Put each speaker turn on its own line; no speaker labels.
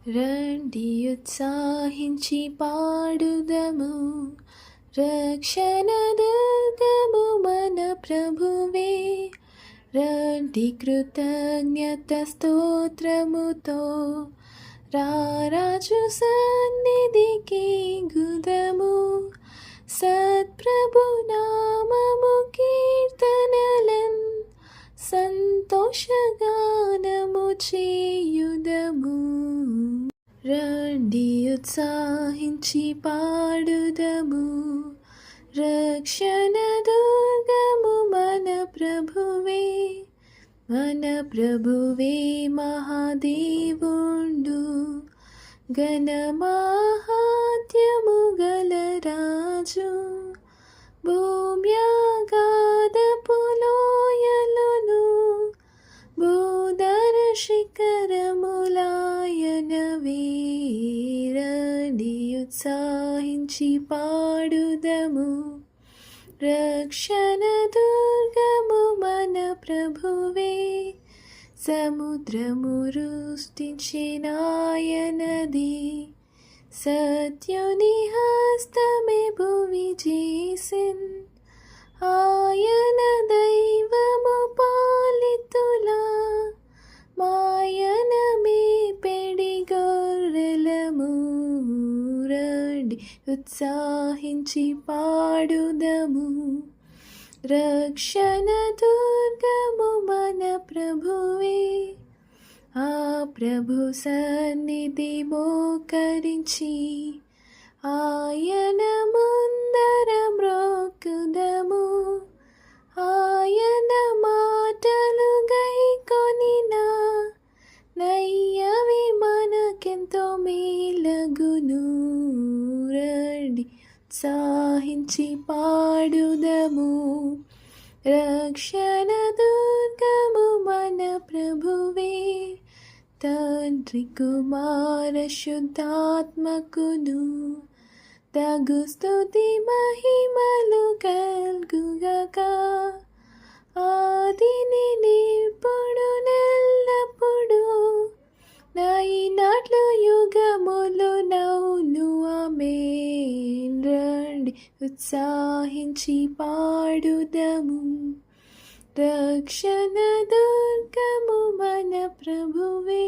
రండి ఉత్సాహించి పాడుదము, రక్షణ దుర్గము మన ప్రభువే. రండి కృతజ్ఞత స్తోత్రముతో రారాజు సన్నిధికి గుదము. సత్ప్రభు నామము కీర్తనలన్ సంతోషగానము చేయుదము. రండి ఉత్సాహించి పాడుదము, రక్షణ దుర్గము మన ప్రభువే. మన ప్రభువే మహాదేవుండు, ఘనమాహాత్యము గల రాజు. భూమ్యాగాధపు లోయలును భూధర శిఖరములాయనవే. రండి ఉత్సాహించి పాడుదము, రక్షణ దుర్గము మన ప్రభువే. సముద్రము రుష్టించినాయనది, సత్యుని హస్తమే భువి చేసిన్. ఆయన దైవము పాలితులా, మాయన మీ పెడి గొర్రెలము. రండి ఉత్సాహించి పాడుదము, రక్షణ దుర్గము మన ప్రభువే. ఆ ప్రభు సన్నిధి మోకరించి ఆయన ముందర మ్రోకుదము. ఆయన మాటలు గైకొనినా నయ్యవి మనకెంతో మేలగును. రండి ఉత్సాహించి పాడుదము, రక్షణ దుర్గము మన ప్రభువే. తండ్రి కుమార శుద్ధాత్మకును తగు స్తుతి మహిమలు కల్గుగాక. ఆదిని నిప్పుడు నెల్లప్పుడు నాయినాట్లు యుగములు నౌను ఆమేన్. రండి ఉత్సాహించి పాడుదము, రక్షణ దుర్గము మన ప్రభువే.